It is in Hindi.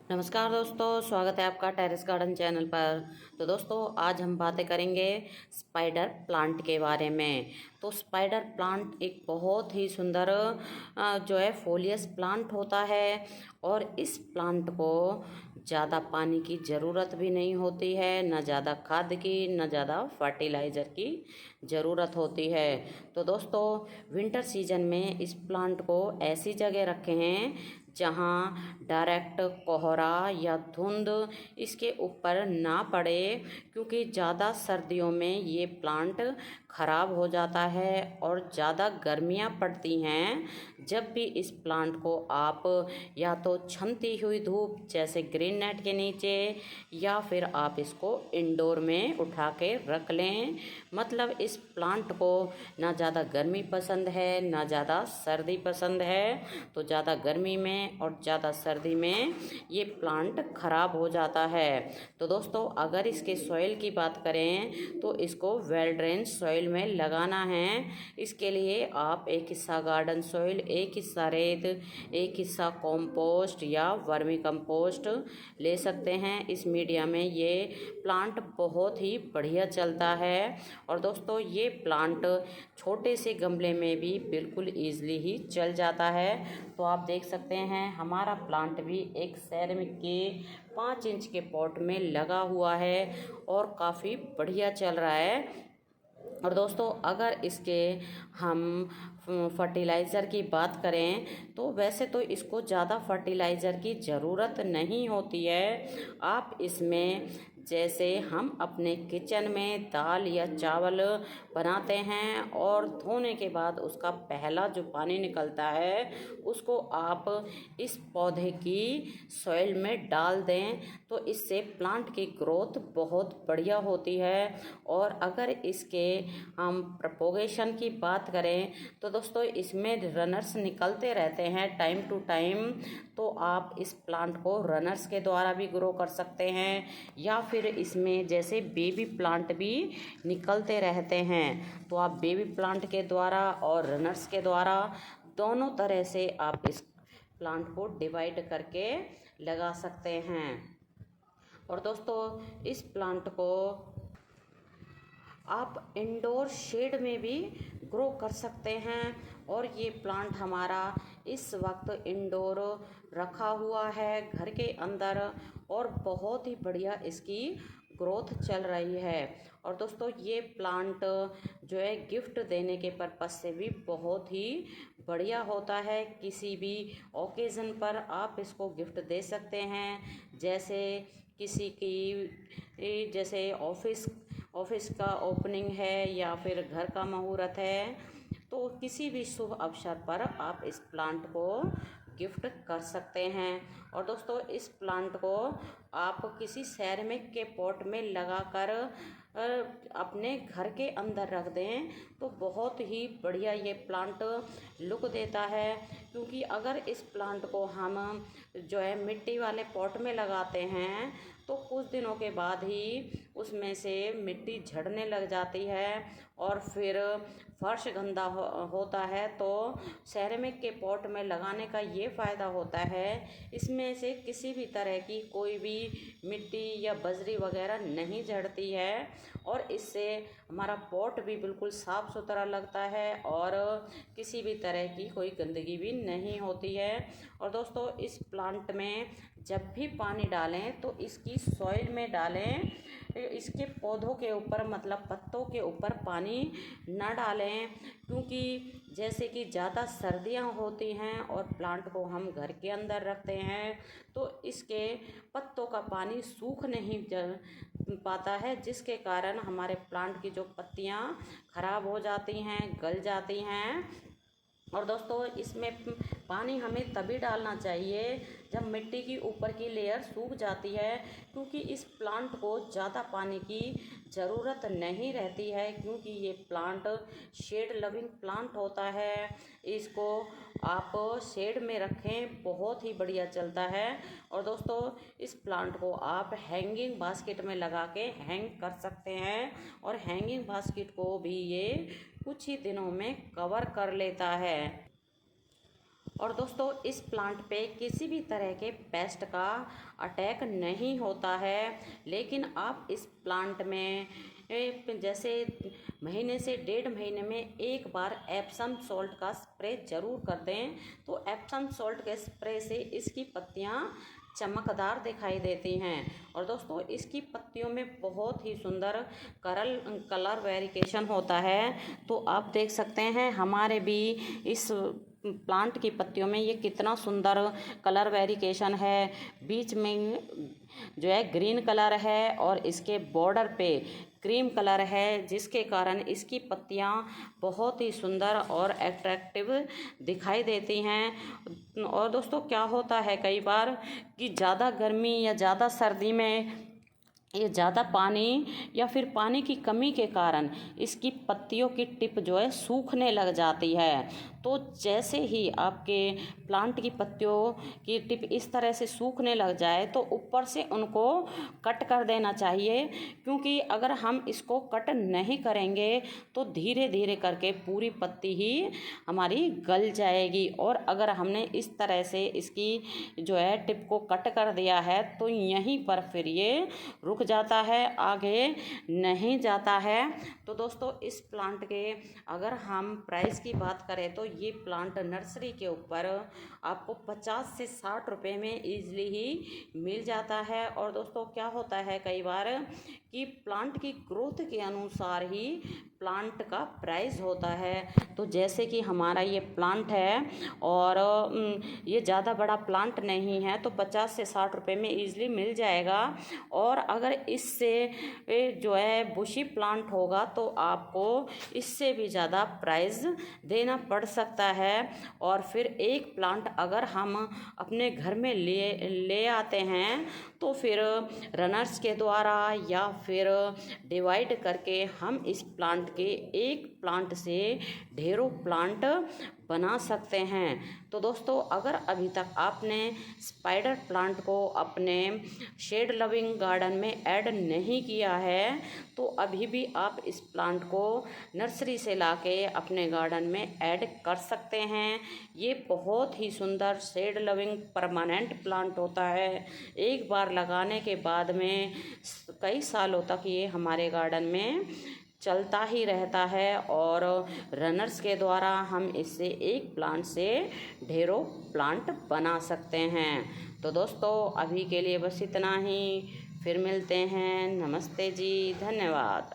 नमस्कार दोस्तों, स्वागत है आपका टेरेस गार्डन चैनल पर। तो दोस्तों, आज हम बातें करेंगे स्पाइडर प्लांट के बारे में। तो स्पाइडर प्लांट एक बहुत ही सुंदर जो है फोलियस प्लांट होता है और इस प्लांट को ज़्यादा पानी की ज़रूरत भी नहीं होती है, न ज़्यादा खाद की, न ज़्यादा फर्टिलाइज़र की ज़रूरत होती है। तो दोस्तों, विंटर सीजन में इस प्लांट को ऐसी जगह रखे हैं जहाँ डायरेक्ट कोहरा या धुंध इसके ऊपर ना पड़े, क्योंकि ज़्यादा सर्दियों में ये प्लांट ख़राब हो जाता है और ज़्यादा गर्मियाँ पड़ती हैं जब भी इस प्लांट को आप या तो छनती हुई धूप जैसे ग्रीन नेट के नीचे या फिर आप इसको इंडोर में उठा के रख लें। मतलब इस प्लांट को ना ज़्यादा गर्मी पसंद है ना ज़्यादा सर्दी पसंद है। तो ज़्यादा गर्मी में और ज़्यादा सर्दी में ये प्लांट ख़राब हो जाता है। तो दोस्तों, अगर इसके सॉइल की बात करें तो इसको वेल ड्रेन सॉइल में लगाना है। इसके लिए आप एक हिस्सा गार्डन सॉइल, एक हिस्सा रेत, एक हिस्सा कॉम्पोस्ट या वर्मी कंपोस्ट ले सकते हैं। इस मीडिया में ये प्लांट बहुत ही बढ़िया चलता है। और दोस्तों, ये प्लांट छोटे से गमले में भी बिल्कुल ईजिली ही चल जाता है। तो आप देख सकते हैं हमारा प्लांट भी एक सेरेमिक के 5 इंच के पॉट में लगा हुआ है और काफ़ी बढ़िया चल रहा है। और दोस्तों, अगर इसके हम फर्टिलाइज़र की बात करें तो वैसे तो इसको ज़्यादा फर्टिलाइज़र की ज़रूरत नहीं होती है। आप इसमें जैसे हम अपने किचन में दाल या चावल बनाते हैं और धोने के बाद उसका पहला जो पानी निकलता है उसको आप इस पौधे की सॉइल में डाल दें, तो इससे प्लांट की ग्रोथ बहुत बढ़िया होती है। और अगर इसके हम प्रोपोगेशन की बात करें तो दोस्तों, इसमें रनर्स निकलते रहते हैं टाइम टू टाइम। तो आप इस प्लांट को रनर्स के द्वारा भी ग्रो कर सकते हैं या फिर इसमें जैसे बेबी प्लांट भी निकलते रहते हैं, तो आप बेबी प्लांट के द्वारा और रनर्स के द्वारा दोनों तरह से आप इस प्लांट को डिवाइड करके लगा सकते हैं। और दोस्तों, इस प्लांट को आप इंडोर शेड में भी ग्रो कर सकते हैं। और ये प्लांट हमारा इस वक्त इंडोर रखा हुआ है घर के अंदर और बहुत ही बढ़िया इसकी ग्रोथ चल रही है। और दोस्तों, ये प्लांट जो है गिफ्ट देने के पर्पज़ से भी बहुत ही बढ़िया होता है। किसी भी ओकेज़न पर आप इसको गिफ्ट दे सकते हैं, जैसे किसी की जैसे ऑफिस का ओपनिंग है या फिर घर का मुहूर्त है, तो किसी भी शुभ अवसर पर आप इस प्लांट को गिफ्ट कर सकते हैं। और दोस्तों, इस प्लांट को आप किसी सेरेमिक के पॉट में लगाकर अपने घर के अंदर रख दें तो बहुत ही बढ़िया ये प्लांट लुक देता है। क्योंकि अगर इस प्लांट को हम जो है मिट्टी वाले पॉट में लगाते हैं तो कुछ दिनों के बाद ही उसमें से मिट्टी झड़ने लग जाती है और फिर फर्श गंदा होता है। तो सेरेमिक के पॉट में लगाने का ये फ़ायदा होता है, इसमें से किसी भी तरह की कोई भी मिट्टी या बजरी वगैरह नहीं झड़ती है और इससे हमारा पॉट भी बिल्कुल साफ़ सुथरा लगता है और किसी भी तरह की कोई गंदगी भी नहीं होती है। और दोस्तों, इस प्लांट में जब भी पानी डालें तो इसकी सॉइल में डालें, इसके पौधों के ऊपर मतलब पत्तों के ऊपर पानी न डालें। क्योंकि जैसे कि ज़्यादा सर्दियाँ होती हैं और प्लांट को हम घर के अंदर रखते हैं तो इसके पत्तों का पानी सूख नहीं पाता है, जिसके कारण हमारे प्लांट की जो पत्तियाँ खराब हो जाती हैं, गल जाती हैं। और दोस्तों, इसमें पानी हमें तभी डालना चाहिए जब मिट्टी की ऊपर की लेयर सूख जाती है, क्योंकि इस प्लांट को ज़्यादा पानी की ज़रूरत नहीं रहती है। क्योंकि ये प्लांट शेड लविंग प्लांट होता है, इसको आप शेड में रखें बहुत ही बढ़िया चलता है। और दोस्तों, इस प्लांट को आप हैंगिंग बास्केट में लगा के हैंग कर सकते हैं और हैंगिंग बास्केट को भी ये कुछ ही दिनों में कवर कर लेता है। और दोस्तों इस प्लांट पे किसी भी तरह के पेस्ट का अटैक नहीं होता है, लेकिन आप इस प्लांट में जैसे महीने से 1.5 महीने में एक बार एप्सम सॉल्ट का स्प्रे ज़रूर कर दें। तो एप्सम सॉल्ट के स्प्रे से इसकी पत्तियां चमकदार दिखाई देती हैं। और दोस्तों इसकी पत्तियों में बहुत ही सुंदर कलर वेरिएशन होता है। तो आप देख सकते हैं हमारे भी इस प्लांट की पत्तियों में ये कितना सुंदर कलर वेरिएशन है। बीच में जो है ग्रीन कलर है और इसके बॉर्डर पे क्रीम कलर है, जिसके कारण इसकी पत्तियां बहुत ही सुंदर और अट्रैक्टिव दिखाई देती हैं। और दोस्तों क्या होता है कई बार कि ज़्यादा गर्मी या ज़्यादा सर्दी में ये ज़्यादा पानी या फिर पानी की कमी के कारण इसकी पत्तियों की टिप जो है सूखने लग जाती है। तो जैसे ही आपके प्लांट की पत्तियों की टिप इस तरह से सूखने लग जाए तो ऊपर से उनको कट कर देना चाहिए, क्योंकि अगर हम इसको कट नहीं करेंगे तो धीरे धीरे करके पूरी पत्ती ही हमारी गल जाएगी। और अगर हमने इस तरह से इसकी जो है टिप को कट कर दिया है तो यहीं पर फिर ये रुक जाता है, आगे नहीं जाता है। तो दोस्तों इस प्लांट के अगर हम प्राइस की बात करें तो ये प्लांट नर्सरी के ऊपर आपको 50 से 60 रुपए में ईजिली ही मिल जाता है। और दोस्तों क्या होता है कई बार कि प्लांट की ग्रोथ के अनुसार ही प्लांट का प्राइस होता है। तो जैसे कि हमारा ये प्लांट है और ये ज़्यादा बड़ा प्लांट नहीं है तो 50 से 60 रुपए में ईजिली मिल जाएगा। और अगर इससे जो है बुशी प्लांट होगा तो आपको इससे भी ज़्यादा प्राइस देना पड़ सकता है। और फिर एक प्लांट अगर हम अपने घर में ले आते हैं तो फिर रनर्स के द्वारा या फिर डिवाइड करके हम इस प्लांट के एक प्लांट से ढेरों प्लांट बना सकते हैं। तो दोस्तों अगर अभी तक आपने स्पाइडर प्लांट को अपने शेड लविंग गार्डन में ऐड नहीं किया है तो अभी भी आप इस प्लांट को नर्सरी से लाके अपने गार्डन में ऐड कर सकते हैं। ये बहुत ही सुंदर शेड लविंग परमानेंट प्लांट होता है। एक बार लगाने के बाद में कई सालों तक ये हमारे गार्डन में चलता ही रहता है। और रनर्स के द्वारा हम इससे एक प्लांट से ढेरों प्लांट बना सकते हैं। तो दोस्तों अभी के लिए बस इतना ही, फिर मिलते हैं। नमस्ते जी, धन्यवाद।